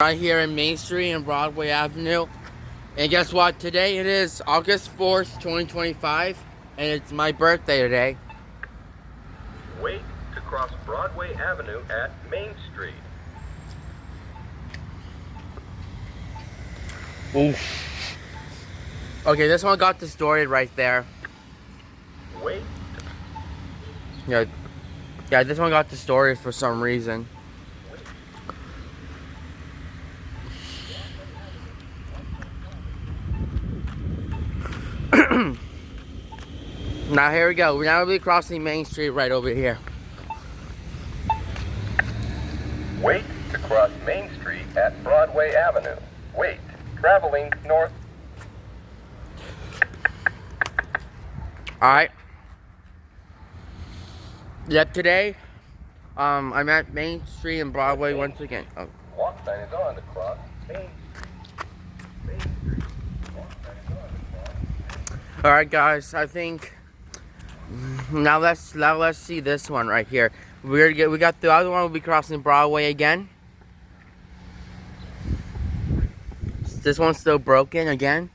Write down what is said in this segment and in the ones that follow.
Right here in Main Street and Broadway Avenue. And guess what? Today it is August 4th, 2025, and it's my birthday today. Wait to cross Broadway Avenue at Main Street. Oof. Okay, this one got distorted right there. Wait. Yeah, this one got distorted for some reason. Now here we go. Now we'll be crossing Main Street right over here. Wait to cross Main Street at Broadway Avenue. Wait. Traveling north. Alright. Yep, today, I'm at Main Street and Broadway once again. Oh. Walk sign is on to cross Main Street. Alright guys, I think now let's see this one right here. We got the other one. We'll be crossing Broadway again. This one's still broken again.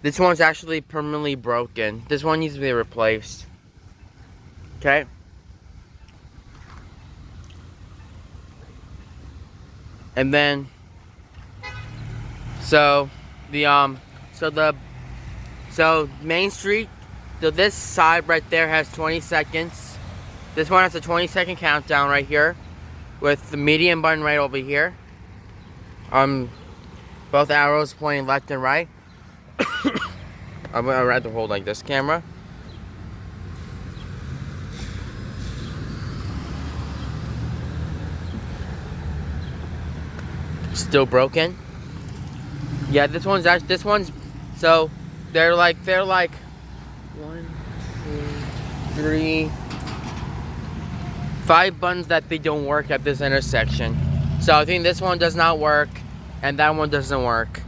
This one's actually permanently broken. This one needs to be replaced. Okay. And then so Main Street, this side right there has 20 seconds. This one has a 20-second countdown right here with the medium button right over here. Both arrows pointing left and right. I'm gonna rather hold like this camera. Still broken. Yeah, this one's so they're like 1, 2, 3, 5 buttons that they don't work at this intersection. So I think this one does not work and that one doesn't work.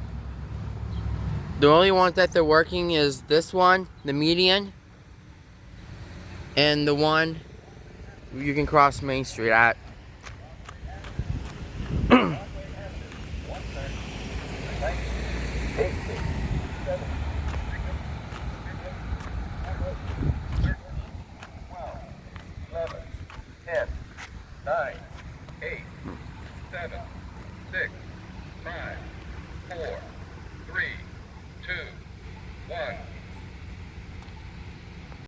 The only ones that they're working is this one, the median, and the one you can cross Main Street at. Nine.